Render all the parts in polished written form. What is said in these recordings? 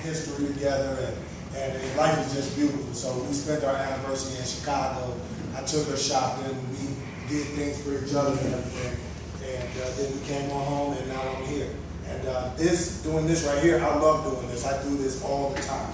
history together, and life is just beautiful. So we spent our anniversary in Chicago. I took her shopping. We did things for each other and everything. And then we came on home, and now I'm here. And doing this right here, I love doing this. I do this all the time.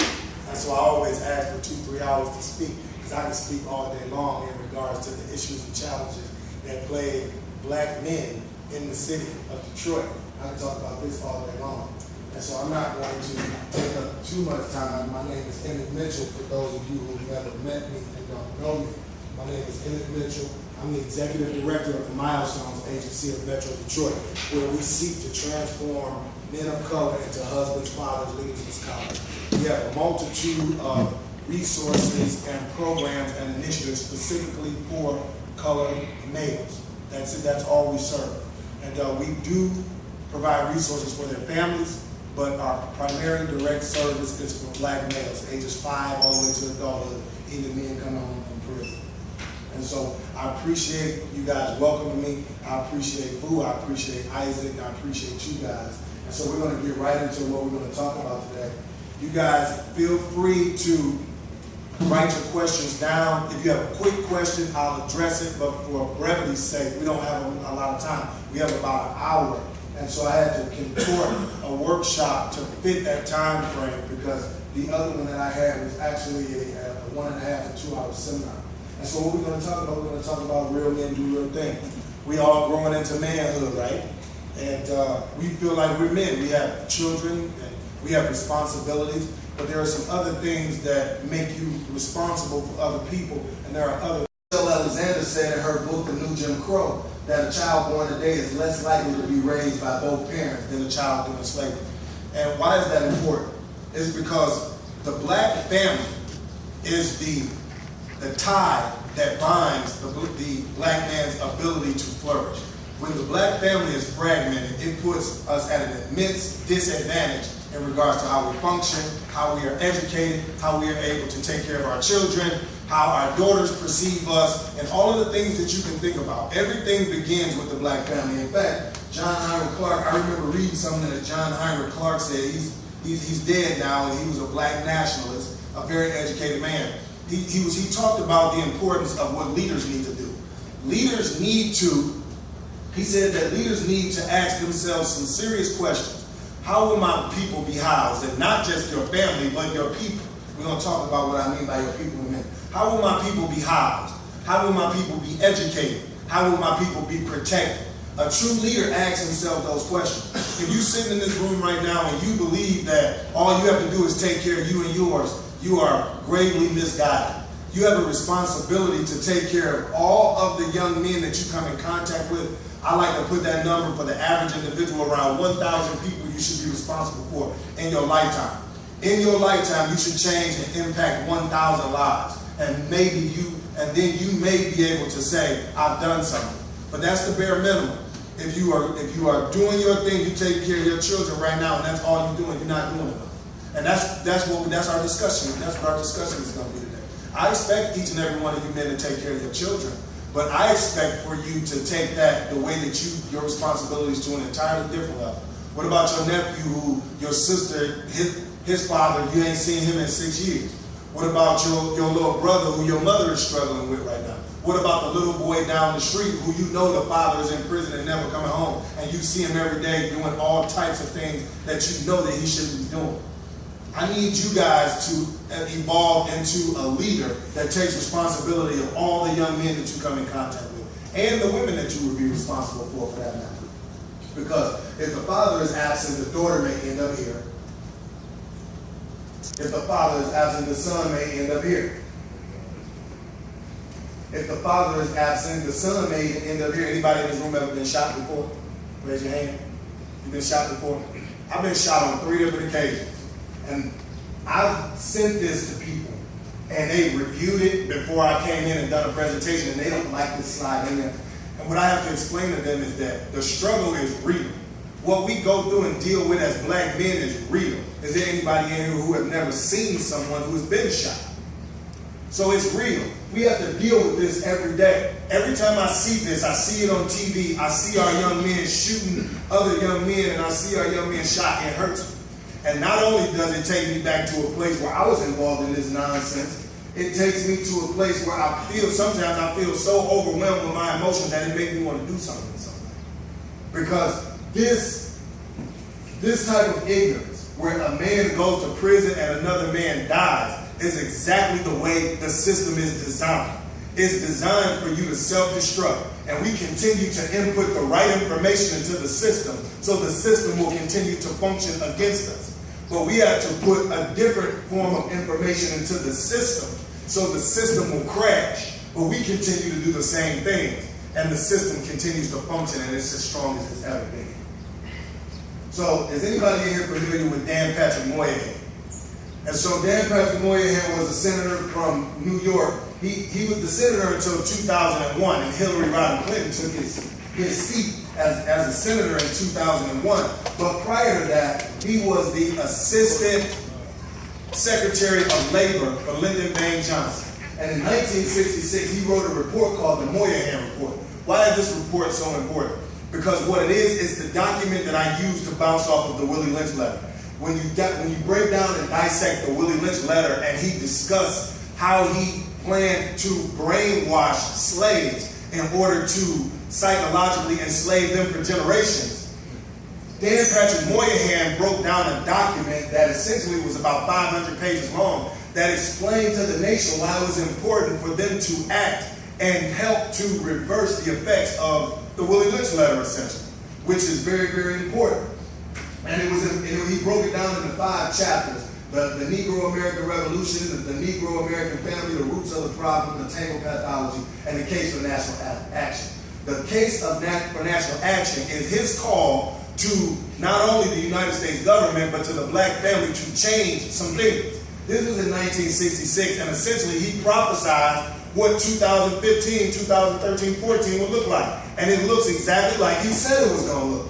And so I always ask for 2-3 hours to speak, because I can speak all day long in regards to the issues and challenges that plague black men in the city of Detroit. I can talk about this all day long. And so I'm not going to take up too much time. My name is Emmet Mitchell, for those of you who've never met me and don't know me. My name is Emmet Mitchell. I'm the Executive Director of the Milestones Agency of Metro Detroit, where we seek to transform men of color into husbands, fathers, leaders, and scholars. We have a multitude of resources and programs and initiatives specifically for colored males. That's it. That's all we serve. And we do provide resources for their families, but our primary direct service is for black males, ages 5 all the way to adulthood, even men coming home from prison. And so I appreciate you guys welcoming me. I appreciate Boo. I appreciate Isaac. I appreciate you guys. And so we're going to get right into what we're going to talk about today. You guys feel free to write your questions down. If you have a quick question, I'll address it. But for brevity's sake, we don't have a lot of time. We have about an hour. And so I had to contort a workshop to fit that time frame, because the other one that I had was actually a 1.5 to 2 hour seminar. And so what we're going to talk about, we're going to talk about real men do real things. We all growing into manhood, right? And we feel like we're men. We have children, and we have responsibilities, but there are some other things that make you responsible for other people, and there are other. Michelle Alexander said in her book, The New Jim Crow, that a child born today is less likely to be raised by both parents than a child during slavery. And why is that important? It's because the black family is the tie that binds the black man's ability to flourish. When the black family is fragmented, it puts us at an immense disadvantage in regards to how we function, how we are educated, how we are able to take care of our children, how our daughters perceive us, and all of the things that you can think about. Everything begins with the black family. In fact, John Heinrich Clark, I remember reading something that John Heinrich Clark said. He's dead now, and he was a black nationalist, a very educated man. He talked about the importance of what leaders need to do. Leaders need to, he said that leaders need to ask themselves some serious questions. How will my people be housed? And not just your family, but your people. We're going to talk about what I mean by your people in a minute. How will my people be housed? How will my people be educated? How will my people be protected? A true leader asks himself those questions. If you're sitting in this room right now and you believe that all you have to do is take care of you and yours, you are gravely misguided. You have a responsibility to take care of all of the young men that you come in contact with. I like to put that number for the average individual around 1,000 people you should be responsible for in your lifetime. In your lifetime, you should change and impact 1,000 lives. And then you may be able to say, I've done something. But that's the bare minimum. If you are doing your thing, you take care of your children right now, and that's all you're doing, you're not doing enough. And that's our discussion. That's what our discussion is going to be today. I expect each and every one of you men to take care of your children, but I expect for you to take that the way that your responsibility is to an entirely different level. What about your nephew who your sister, his father, you ain't seen him in 6 years? What about your little brother who your mother is struggling with right now? What about the little boy down the street who you know the father is in prison and never coming home, and you see him every day doing all types of things that you know that he shouldn't be doing? I need you guys to evolve into a leader that takes responsibility of all the young men that you come in contact with, and the women that you would be responsible for that matter. Because if the father is absent, the daughter may end up here. If the father is absent, the son may end up here. If the father is absent, the son may end up here. Anybody in this room ever been shot before? Raise your hand. You've been shot before? I've been shot on 3 different occasions. And I've sent this to people, and they reviewed it before I came in and done a presentation, and they don't like this slide in there. And what I have to explain to them is that the struggle is real. What we go through and deal with as black men is real. Is there anybody in here who have never seen someone who's been shot? So it's real. We have to deal with this every day. Every time I see this, I see it on TV, I see our young men shooting other young men, and I see our young men shot, and it hurts me. And not only does it take me back to a place where I was involved in this nonsense, it takes me to a place where sometimes I feel so overwhelmed with my emotions that it makes me want to do something with somebody. Because this type of ignorance, where a man goes to prison and another man dies, is exactly the way the system is designed. It's designed for you to self-destruct. And we continue to input the right information into the system so the system will continue to function against us. But we have to put a different form of information into the system so the system will crash. But we continue to do the same things, and the system continues to function, and it's as strong as it's ever been. So, is anybody in here familiar with Dan Patrick Moynihan? And so Dan Patrick Moynihan was a senator from New York. He was the senator until 2001, and Hillary Rodham Clinton took his seat as a senator in 2001. But prior to that, he was the assistant secretary of labor for Lyndon Baines Johnson. And in 1966, he wrote a report called the Moynihan Report. Why is this report so important? Because what it is the document that I used to bounce off of the Willie Lynch letter. When you break down and dissect the Willie Lynch letter, and he discussed how he planned to brainwash slaves in order to psychologically enslave them for generations, Dan Patrick Moynihan broke down a document that essentially was about 500 pages long that explained to the nation why it was important for them to act and help to reverse the effects of the Willie Lynch letter, essentially, which is very, very important. And he broke it down into 5 chapters. The Negro American Revolution, the Negro American Family, the roots of the problem, the tangle pathology, and the case for national action. The case for national action is his call to not only the United States government, but to the black family to change some things. This was in 1966, and essentially he prophesied what 2015, 2013, 14 would look like. And it looks exactly like he said it was going to look.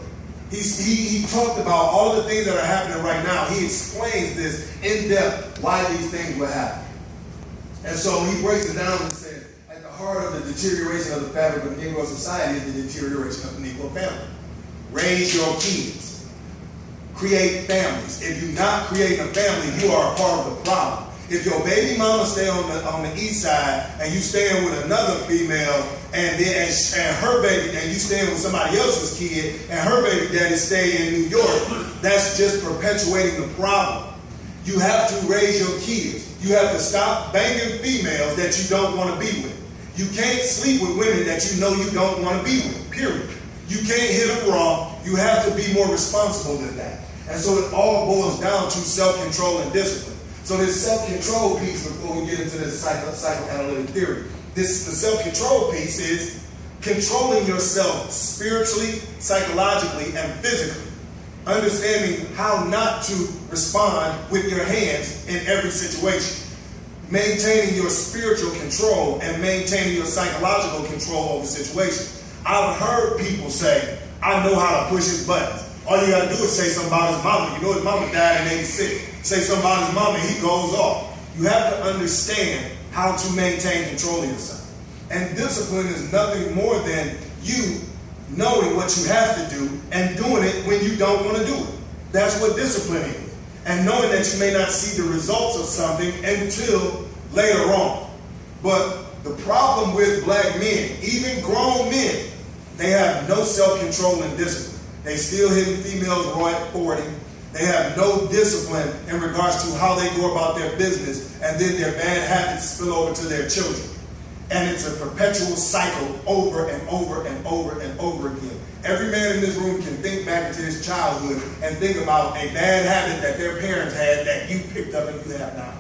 He talked about all of the things that are happening right now. He explains this in depth, why these things will happen. And so he breaks it down and says, at the heart of the deterioration of the fabric of Negro society is the deterioration of the Negro family. Raise your kids. Create families. If you're not creating a family, you are a part of the problem. If your baby mama stay on the east side and you staying with another female and her baby, and you staying with somebody else's kid and her baby daddy stay in New York, that's just perpetuating the problem. You have to raise your kids. You have to stop banging females that you don't want to be with. You can't sleep with women that you know you don't want to be with, period. You can't hit them raw. You have to be more responsible than that. And so it all boils down to self-control and discipline. So this self-control piece, before we get into this psychoanalytic theory, the self-control piece is controlling yourself spiritually, psychologically, and physically. Understanding how not to respond with your hands in every situation. Maintaining your spiritual control and maintaining your psychological control over situations. I've heard people say, I know how to push his buttons. All you got to do is say something about his mama. You know his mama died in 86. Say something about his mama, he goes off. You have to understand how to maintain control of yourself. And discipline is nothing more than you knowing what you have to do and doing it when you don't want to do it. That's what discipline is. And knowing that you may not see the results of something until later on. But the problem with black men, even grown men, they have no self-control and discipline. They still hitting females right at 40. They have no discipline in regards to how they go about their business, and then their bad habits spill over to their children. And it's a perpetual cycle over and over and over and over again. Every man in this room can think back into his childhood and think about a bad habit that their parents had that you picked up and you have now.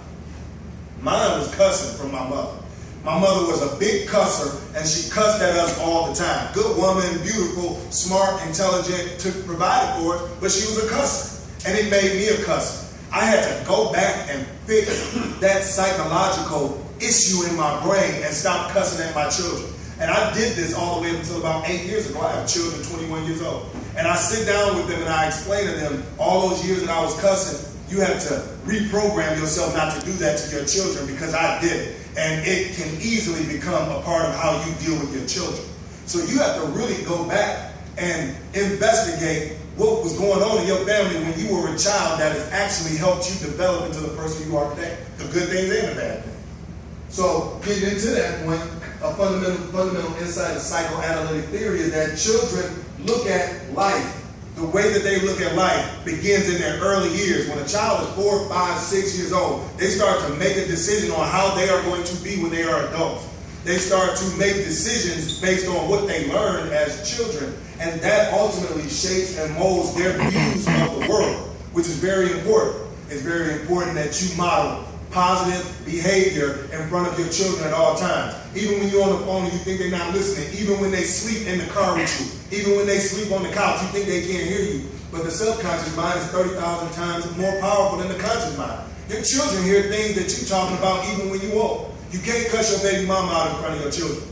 Mine was cussing from my mother. My mother was a big cusser, and she cussed at us all the time. Good woman, beautiful, smart, intelligent, provided for us, but she was a cusser. And it made me a cusser. I had to go back and fix that psychological issue in my brain and stop cussing at my children. And I did this all the way up until about 8 years ago. I have children 21 years old. And I sit down with them and I explain to them all those years that I was cussing, you have to reprogram yourself not to do that to your children, because I did it. And it can easily become a part of how you deal with your children. So you have to really go back and investigate what was going on in your family when you were a child that has actually helped you develop into the person you are today. The good things and the bad things. So getting into that point, a fundamental insight of psychoanalytic theory is that children look at life. The way that they look at life begins in their early years. When a child is 4, 5, 6 years old, they start to make a decision on how they are going to be when they are adults. They start to make decisions based on what they learned as children, and that ultimately shapes and molds their views of the world, which is very important. It's very important that you model positive behavior in front of your children at all times. Even when you're on the phone and you think they're not listening, even when they sleep in the car with you, even when they sleep on the couch, you think they can't hear you. But the subconscious mind is 30,000 times more powerful than the conscious mind. Your children hear things that you're talking about even when you're old. You can't cuss your baby mama out in front of your children.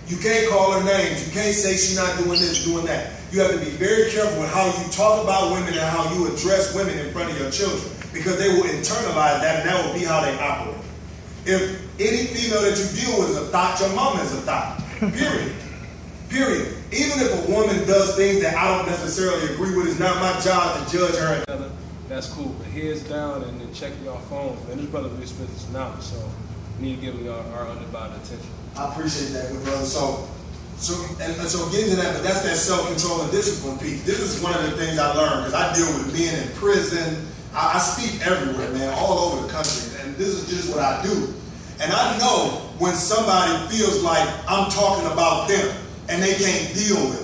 You can't call her names. You can't say she's not doing this, doing that. You have to be very careful with how you talk about women and how you address women in front of your children, because they will internalize that, and that will be how they operate. If any female that you deal with is a thought, your mama is a thought. Period. Period. Even if a woman does things that I don't necessarily agree with, it's not my job to judge her. That's cool, but heads down and then check your phones. Man, this brother really spent this knowledge, so we need to give him our undivided attention. I appreciate that, good brother. So getting to that, but that's that self-control and discipline piece. This is one of the things I learned, because I deal with being in prison. I speak everywhere, man, all over the country, and this is just what I do. And I know when somebody feels like I'm talking about them and they can't deal with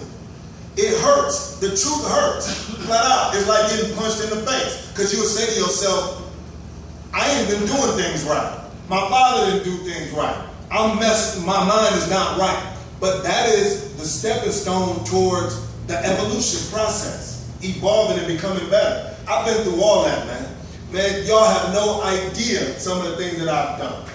it. It hurts. The truth hurts. Flat out. It's like getting punched in the face, because you will say to yourself, I ain't been doing things right. My father didn't do things right. I'm messed. My mind is not right. But that is the stepping stone towards the evolution process, evolving and becoming better. I've been through all that, man. Man, y'all have no idea some of the things that I've done.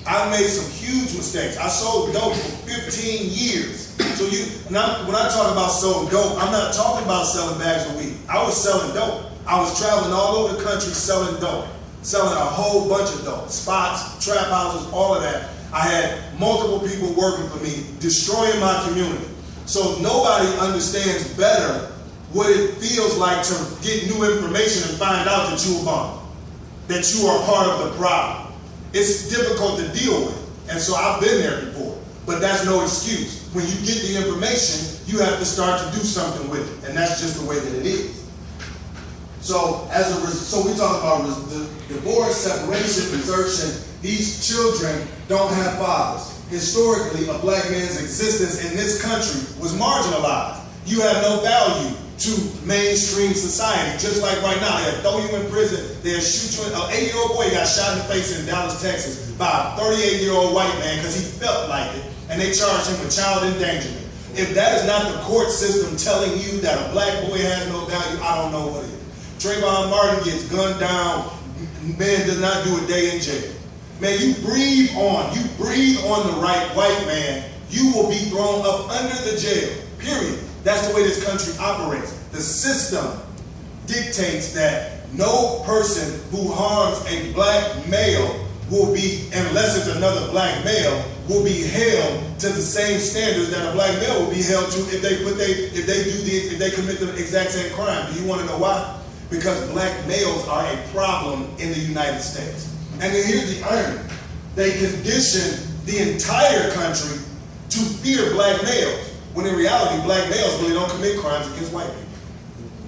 I've made some huge mistakes. I sold dope for 15 years. So when I talk about sold dope, I'm not talking about selling bags of weed. I was selling dope. I was traveling all over the country selling dope, selling a whole bunch of dope, spots, trap houses, all of that. I had multiple people working for me, destroying my community. So nobody understands better what it feels like to get new information and find out that you were bomb, that you are part of the problem. It's difficult to deal with, and so I've been there before, but that's no excuse. When you get the information, you have to start to do something with it, and that's just the way that it is. So we talk about divorce, separation, desertion. These children don't have fathers. Historically, a black man's existence in this country was marginalized. You have no value to mainstream society. Just like right now, they'll throw you in prison, they'll shoot you. An 8-year-old boy got shot in the face in Dallas, Texas by a 38-year-old white man because he felt like it, and they charged him with child endangerment. If that is not the court system telling you that a black boy has no value, I don't know what is. Trayvon Martin gets gunned down, man does not do a day in jail. Man, you breathe on the right white man, you will be thrown up under the jail, period. That's the way this country operates. The system dictates that no person who harms a black male will be, unless it's another black male, will be held to the same standards that a black male will be held to if they commit the exact same crime. Do you want to know why? Because black males are a problem in the United States. And then here's the irony. They condition the entire country to fear black males, when in reality, black males really don't commit crimes against white people.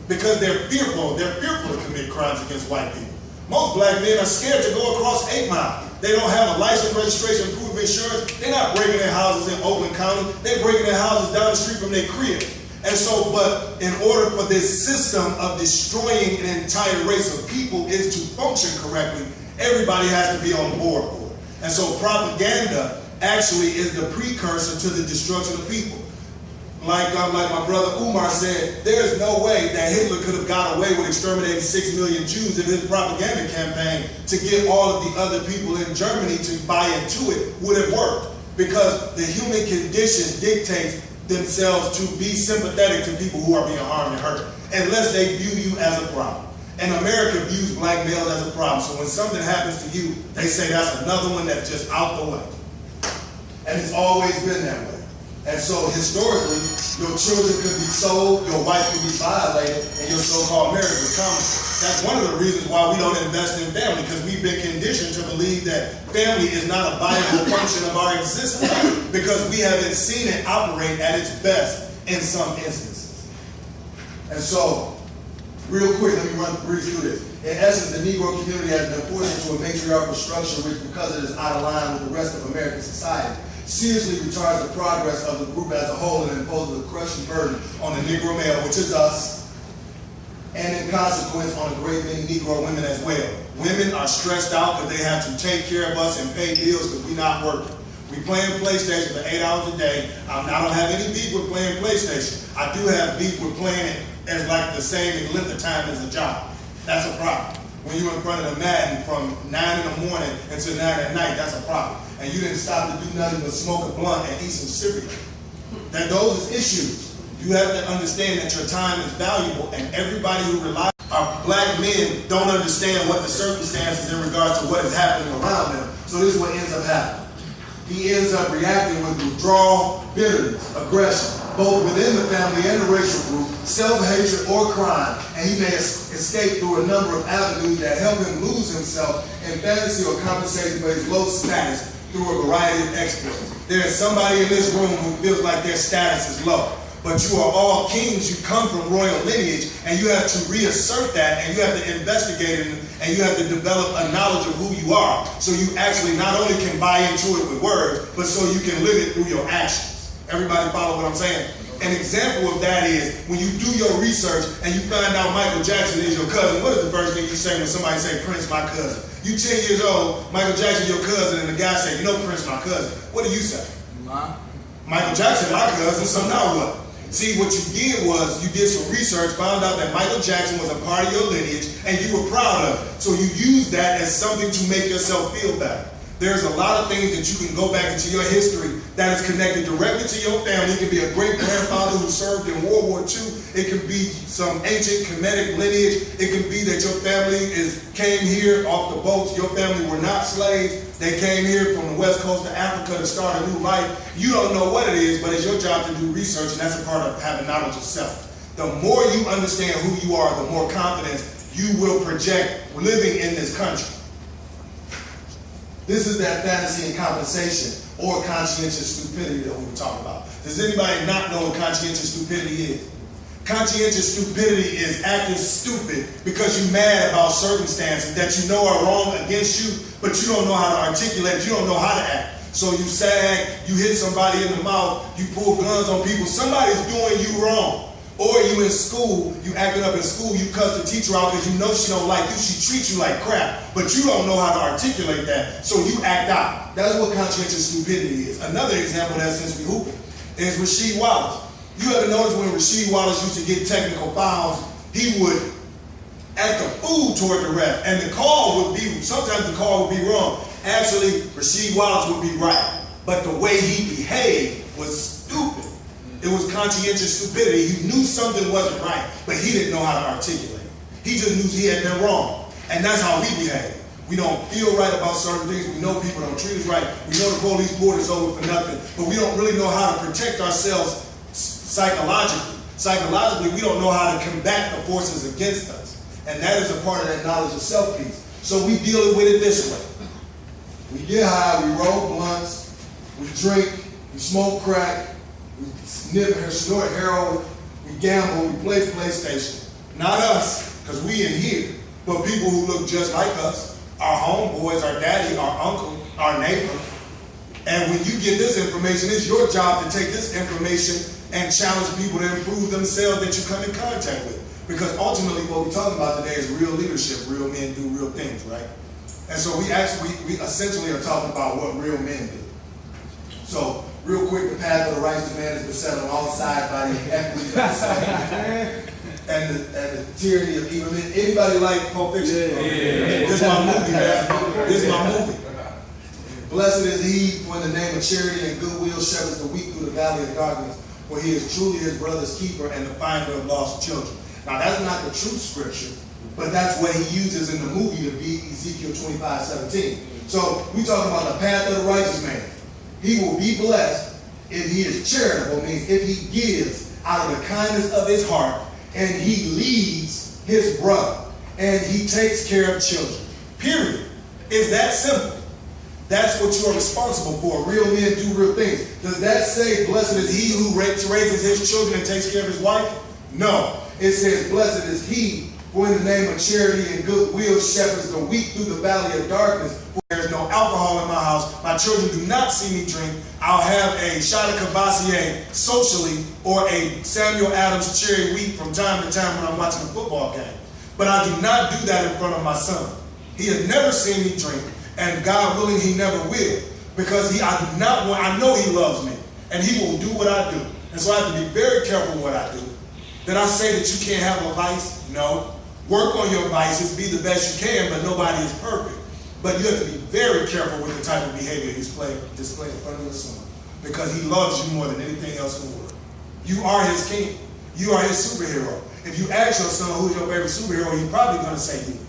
Because they're fearful to commit crimes against white people. Most black men are scared to go across 8 Mile. They don't have a license, registration, proof of insurance. They're not breaking their houses in Oakland County. They're breaking their houses down the street from their crib. And so, but in order for this system of destroying an entire race of people is to function correctly, everybody has to be on board for it. And so propaganda actually is the precursor to the destruction of people. Like my brother Umar said, there is no way that Hitler could have got away with exterminating 6 million Jews if his propaganda campaign to get all of the other people in Germany to buy into it would have worked. Because the human condition dictates themselves to be sympathetic to people who are being harmed and hurt, unless they view you as a problem. And America views black males as a problem. So when something happens to you, they say that's another one that's just out the way. And it's always been that way. And so historically, your children could be sold, your wife could be violated, and your so-called marriage would come. That's one of the reasons why we don't invest in family, because we've been conditioned to believe that family is not a viable function of our existence, because we haven't seen it operate at its best in some instances. And so, real quick, let me breeze through this. In essence, the Negro community has been forced into a matriarchal structure which, because it is out of line with the rest of American society, seriously retards the progress of the group as a whole and imposes a crushing burden on the Negro male, which is us, and in consequence on a great many Negro women as well. Women are stressed out because they have to take care of us and pay bills because we're not working. We playing PlayStation for 8 hours a day. I don't have any beef with playing PlayStation. I do have beef with playing it as like the same length of time as a job. That's a problem. When you're in front of the Madden from 9 in the morning until 9 at night, that's a problem. And you didn't stop to do nothing but smoke a blunt and eat some cereal. That those is issues. You have to understand that your time is valuable, and everybody who relies on black men don't understand what the circumstances in regards to what is happening around them. So this is what ends up happening. He ends up reacting with withdrawal, bitterness, aggression, both within the family and the racial group, self-hatred or crime, and he may escape through a number of avenues that help him lose himself in fantasy or compensation for his low status through a variety of exploits. There is somebody in this room who feels like their status is low. But you are all kings, you come from royal lineage, and you have to reassert that, and you have to investigate it, and you have to develop a knowledge of who you are, so you actually not only can buy into it with words, but so you can live it through your actions. Everybody follow what I'm saying? An example of that is when you do your research and you find out Michael Jackson is your cousin, what is the first thing you say when somebody say, Prince, my cousin? You 10 years old, Michael Jackson your cousin, and the guy say, you know Prince, my cousin. What do you say? Michael Jackson, my cousin, so now what? See, what you did was you did some research, found out that Michael Jackson was a part of your lineage, and you were proud of it. So you used that as something to make yourself feel better. There's a lot of things that you can go back into your history that is connected directly to your family. It can be a great-grandfather who served in World War II. It can be some ancient Kemetic lineage. It can be that your family came here off the boats. Your family were not slaves. They came here from the west coast of Africa to start a new life. You don't know what it is, but it's your job to do research, and that's a part of having knowledge of self. The more you understand who you are, the more confidence you will project living in this country. This is that fantasy and compensation, or conscientious stupidity that we were talking about. Does anybody not know what conscientious stupidity is? Conscientious stupidity is acting stupid because you're mad about circumstances that you know are wrong against you, but you don't know how to articulate, you don't know how to act. So you sag, you hit somebody in the mouth, you pull guns on people, somebody's doing you wrong. Or you in school, you acting up in school, you cuss the teacher out because you know she don't like you, she treats you like crap, but you don't know how to articulate that, so you act out. That's what conscientious stupidity is. Another example that since we hooping is Rasheed Wallace. You ever notice when Rasheed Wallace used to get technical fouls, he would act a fool toward the ref, and the call would be, sometimes the call would be wrong. Actually, Rasheed Wallace would be right, but the way he behaved was stupid. It was conscientious stupidity. He knew something wasn't right, but he didn't know how to articulate it. He just knew he had been wrong. And that's how we behave. We don't feel right about certain things. We know people don't treat us right. We know the police pulled us over for nothing, but we don't really know how to protect ourselves psychologically. Psychologically, we don't know how to combat the forces against us. And that is a part of that knowledge of self piece. So we deal with it this way. We get high, we roll blunts, we drink, we smoke crack, we snort heroin, we gamble, we play PlayStation. Not us, because we in here, but people who look just like us, our homeboys, our daddy, our uncle, our neighbor. And when you get this information, it's your job to take this information and challenge people to improve themselves that you come in contact with. Because ultimately what we're talking about today is real leadership. Real men do real things, right? And so we essentially are talking about what real men do. So, real quick, the path of the righteous man has been set on all sides by the inequities of society and the tyranny of evil men. Anybody like Pulp Fiction? Yeah. This is my movie, man. This is my movie. Blessed is he who in the name of charity and goodwill shepherds the weak through the valley of darkness, for he is truly his brother's keeper and the finder of lost children. Now, that's not the true scripture, but that's what he uses in the movie to be Ezekiel 25:17. So, we talking about the path of the righteous man. He will be blessed if he is charitable, means if he gives out of the kindness of his heart, and he leads his brother, and he takes care of children. Period. It's that simple. That's what you are responsible for. Real men do real things. Does that say, blessed is he who raises his children and takes care of his wife? No. It says, blessed is he who in the name of charity and goodwill shepherds the weak through the valley of darkness. There is no alcohol in my house. My children do not see me drink. I'll have a shot of Cavassier socially or a Samuel Adams cherry wheat from time to time when I'm watching a football game. But I do not do that in front of my son. He has never seen me drink, and God willing, he never will. Because I know he loves me, and he will do what I do. And so I have to be very careful what I do. Did I say that you can't have a vice? No. Work on your vices, be the best you can, but nobody is perfect. But you have to be very careful with the type of behavior you display in front of your son. Because he loves you more than anything else in the world. You are his king. You are his superhero. If you ask your son who's your favorite superhero, he's probably going to say you.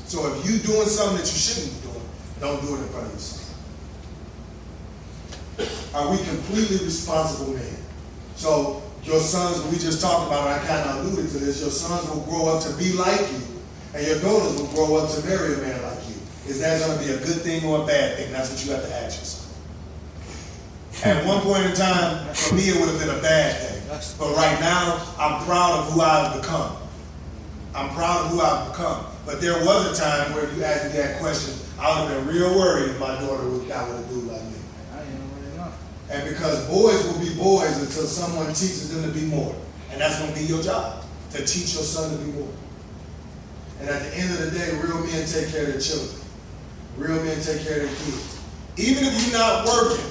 So if you're doing something that you shouldn't be doing, don't do it in front of your son. Are we completely responsible men? So your sons, we just talked about, I kind of alluded to this, your sons will grow up to be like you, and your daughters will grow up to marry a man like you. Is that going to be a good thing or a bad thing? That's what you have to ask yourself. At one point in time, for me, it would have been a bad thing. But right now, I'm proud of who I've become. I'm proud of who I've become. But there was a time where if you asked me that question, I would have been real worried if my daughter would have dude like me. And because boys will be boys until someone teaches them to be more. And that's going to be your job, to teach your son to be more. And at the end of the day, real men take care of their children. Real men take care of their kids. Even if you're not working,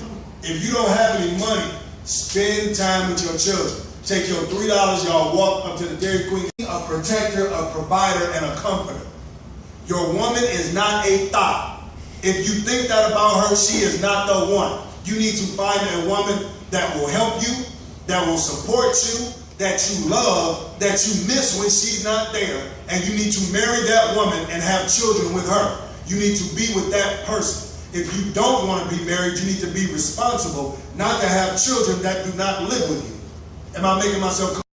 if you don't have any money, spend time with your children. Take your $3, y'all walk up to the Dairy Queen. A protector, a provider, and a comforter. Your woman is not a thought. If you think that about her, she is not the one. You need to find a woman that will help you, that will support you, that you love, that you miss when she's not there. And you need to marry that woman and have children with her. You need to be with that person. If you don't want to be married, you need to be responsible, not to have children that do not live with you. Am I making myself clear?